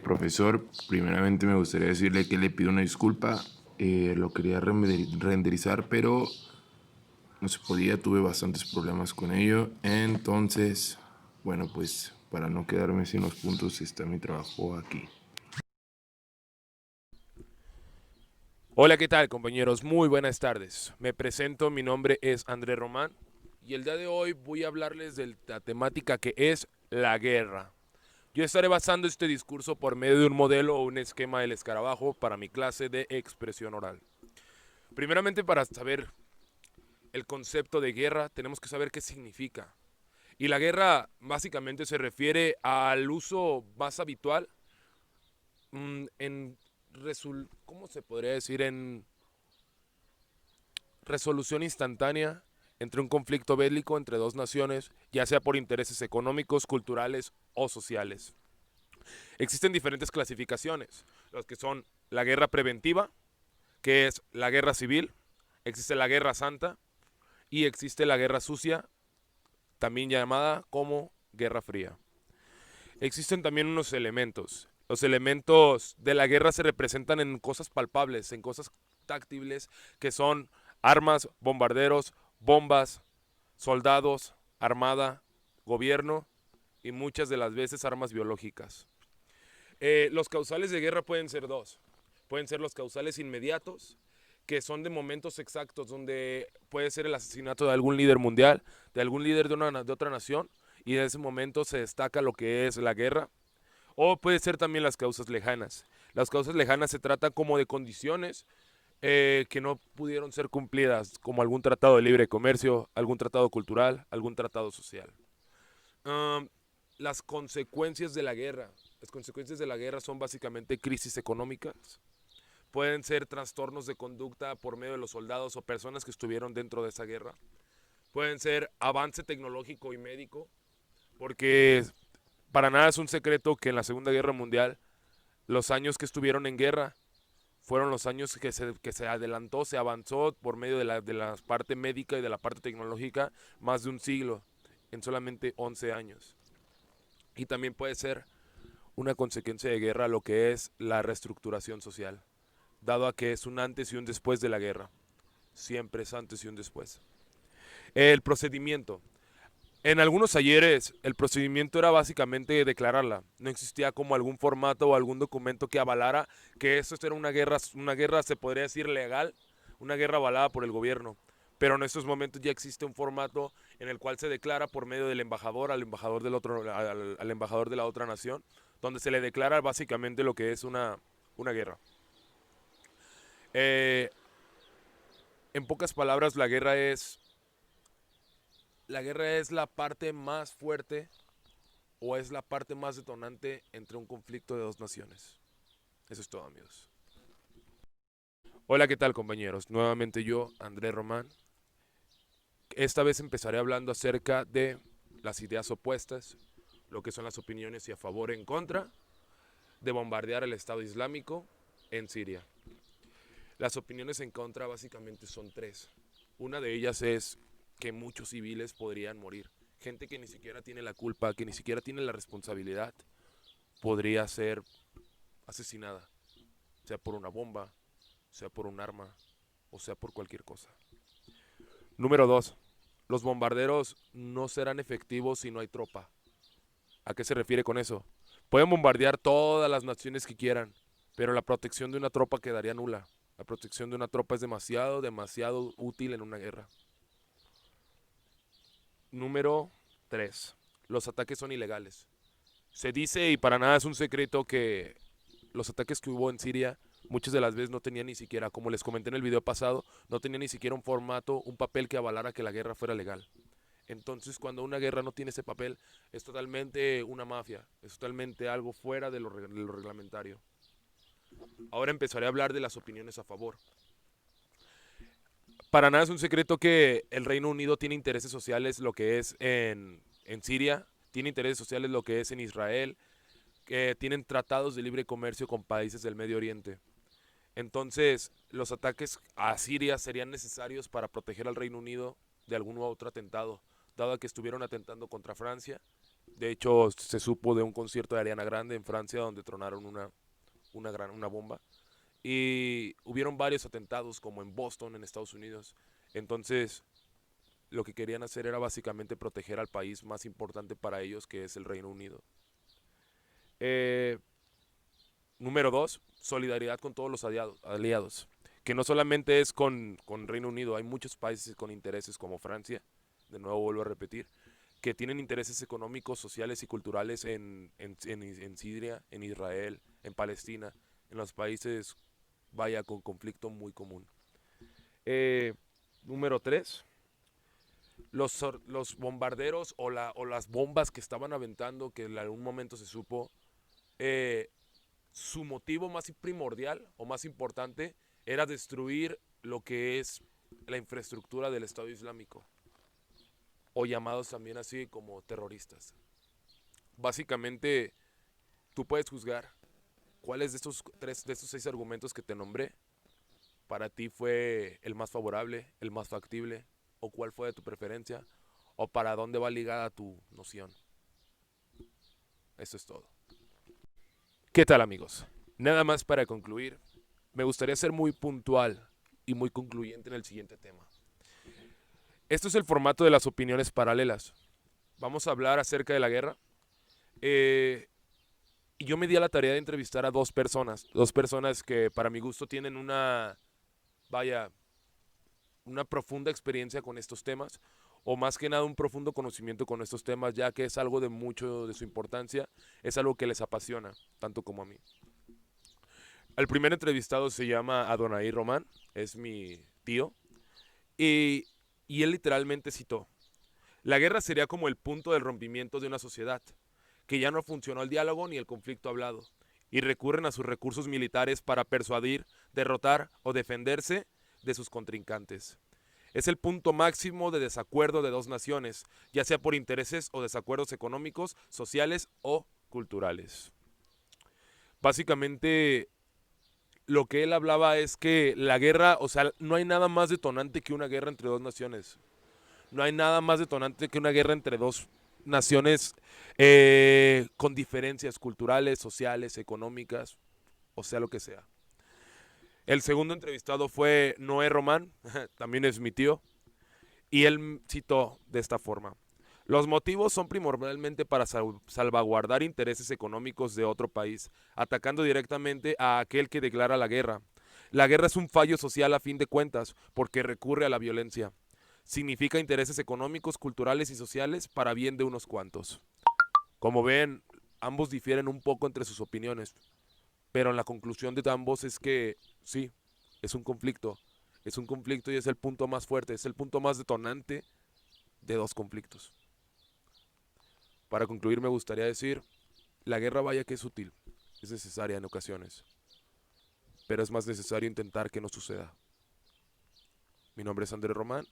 Profesor, primeramente me gustaría decirle que le pido una disculpa. Lo quería renderizar, pero no se podía, tuve bastantes problemas con ello. Entonces, bueno, pues para no quedarme sin los puntos está mi trabajo aquí. Hola, ¿qué tal, compañeros? Muy buenas tardes. Me presento, mi nombre es André Román y el día de hoy voy a hablarles de la temática que es la guerra. Yo estaré basando este discurso por medio de un modelo o un esquema del escarabajo para mi clase de expresión oral. Primeramente, para saber el concepto de guerra, tenemos que saber qué significa. Y la guerra básicamente se refiere al uso más habitual en ¿cómo se podría decir? En resolución instantánea entre un conflicto bélico entre dos naciones, ya sea por intereses económicos, culturales o sociales. Existen diferentes clasificaciones, los que son la guerra preventiva, que es la guerra civil, existe la guerra santa y existe la guerra sucia, también llamada como guerra fría. Existen también unos elementos. Los elementos de la guerra se representan en cosas palpables, en cosas táctiles, que son armas, bombarderos, bombas, soldados, armada, gobierno y muchas de las veces armas biológicas. Los causales de guerra pueden ser dos. Pueden ser los causales inmediatos, que son de momentos exactos, donde puede ser el asesinato de algún líder mundial, de algún líder de otra nación, y en ese momento se destaca lo que es la guerra. O puede ser también las causas lejanas. Las causas lejanas se tratan como de condiciones que no pudieron ser cumplidas, como algún tratado de libre comercio, algún tratado cultural, algún tratado social. Um, las consecuencias de la guerra. Las consecuencias de la guerra son básicamente crisis económicas. Pueden ser trastornos de conducta por medio de los soldados o personas que estuvieron dentro de esa guerra. Pueden ser avance tecnológico y médico, porque para nada es un secreto que en la Segunda Guerra Mundial los años que estuvieron en guerra fueron los años que se adelantó, se avanzó por medio de la parte médica y de la parte tecnológica más de un siglo en solamente 11 años. Y también puede ser una consecuencia de guerra lo que es la reestructuración social, dado a que es un antes y un después de la guerra. Siempre es antes y un después. El procedimiento. En algunos talleres el procedimiento era básicamente declararla. No existía como algún formato o algún documento que avalara que esto era una guerra se podría decir legal, una guerra avalada por el gobierno. Pero en estos momentos ya existe un formato en el cual se declara por medio del embajador al embajador al embajador de la otra nación, donde se le declara básicamente lo que es una guerra. Eh, en pocas palabras, la guerra es la parte más fuerte o es la parte más detonante entre un conflicto de dos naciones. Eso es todo, amigos. Hola, ¿qué tal, compañeros? Nuevamente yo, André Román. Esta vez empezaré hablando acerca de las ideas opuestas, lo que son las opiniones y a favor y en contra de bombardear el Estado Islámico en Siria. Las opiniones en contra básicamente son tres. Una de ellas es que muchos civiles podrían morir. Gente que ni siquiera tiene la culpa, que ni siquiera tiene la responsabilidad, podría ser asesinada, sea por una bomba, sea por un arma o sea por cualquier cosa. Número dos, los bombarderos no serán efectivos si no hay tropa. ¿A qué se refiere con eso? Pueden bombardear todas las naciones que quieran, pero la protección de una tropa quedaría nula. La protección de una tropa es demasiado, demasiado útil en una guerra. Número 3. Los ataques son ilegales. Se dice, y para nada es un secreto, que los ataques que hubo en Siria muchas de las veces no tenían ni siquiera, como les comenté en el video pasado, no tenían ni siquiera un formato, un papel que avalara que la guerra fuera legal. Entonces, cuando una guerra no tiene ese papel, es totalmente una mafia, es totalmente algo fuera de lo reglamentario. Ahora empezaré a hablar de las opiniones a favor. Para nada es un secreto que el Reino Unido tiene intereses sociales, lo que es en Siria, tiene intereses sociales lo que es en Israel, que tienen tratados de libre comercio con países del Medio Oriente. Entonces, los ataques a Siria serían necesarios para proteger al Reino Unido de algún u otro atentado, dado que estuvieron atentando contra Francia De hecho, se supo de un concierto de Ariana Grande en Francia donde tronaron una bomba. Y hubieron varios atentados como en Boston, en Estados Unidos. Entonces, lo que querían hacer era básicamente proteger al país más importante para ellos, que es el Reino Unido. Eh, Número dos, solidaridad con todos los aliados. Que no solamente es con Reino Unido, hay muchos países con intereses como Francia, de nuevo vuelvo a repetir, que tienen intereses económicos, sociales y culturales en Siria, en Israel, en Palestina, en los países, vaya, con conflicto muy común. Eh, Número 3, los bombarderos o las bombas que estaban aventando, que en algún momento se supo, eh, su motivo más primordial o más importante era destruir lo que es la infraestructura del Estado Islámico, o llamados también así como terroristas. Básicamente, tú puedes juzgar cuáles de estos seis argumentos que te nombré para ti fue el más favorable, el más factible, o cuál fue de tu preferencia, o para dónde va ligada tu noción. Eso es todo. ¿Qué tal, amigos? Nada más para concluir, me gustaría ser muy puntual y muy concluyente en el siguiente tema. Esto es el formato de las opiniones paralelas. Vamos a hablar acerca de la guerra. Y yo me di a la tarea de entrevistar a dos personas que para mi gusto tienen vaya, una profunda experiencia con estos temas, o más que nada un profundo conocimiento con estos temas, ya que es algo de mucho de su importancia, es algo que les apasiona, tanto como a mí. El primer entrevistado se llama Adonai Román, es mi tío, y, y él literalmente citó: la guerra sería como el punto del rompimiento de una sociedad, que ya no funcionó el diálogo ni el conflicto hablado, y recurren a sus recursos militares para persuadir, derrotar o defenderse de sus contrincantes. Es el punto máximo de desacuerdo de dos naciones, ya sea por intereses o desacuerdos económicos, sociales o culturales. Básicamente, lo que él hablaba es que la guerra, o sea, no hay nada más detonante que una guerra entre dos naciones. No hay nada más detonante que una guerra entre dos naciones con diferencias culturales, sociales, económicas, o sea, lo que sea. El segundo entrevistado fue Noé Román, también es mi tío, y él citó de esta forma: los motivos son primordialmente para salvaguardar intereses económicos de otro país, atacando directamente a aquel que declara la guerra. La guerra es un fallo social a fin de cuentas, porque recurre a la violencia. Significa intereses económicos, culturales y sociales para bien de unos cuantos. Como ven, ambos difieren un poco entre sus opiniones, pero la conclusión de ambos es que sí, es un conflicto. Es un conflicto y es el punto más fuerte, es el punto más detonante de dos conflictos. Para concluir, me gustaría decir: la guerra, vaya que es útil, es necesaria en ocasiones, pero es más necesario intentar que no suceda. Mi nombre es Andrés Román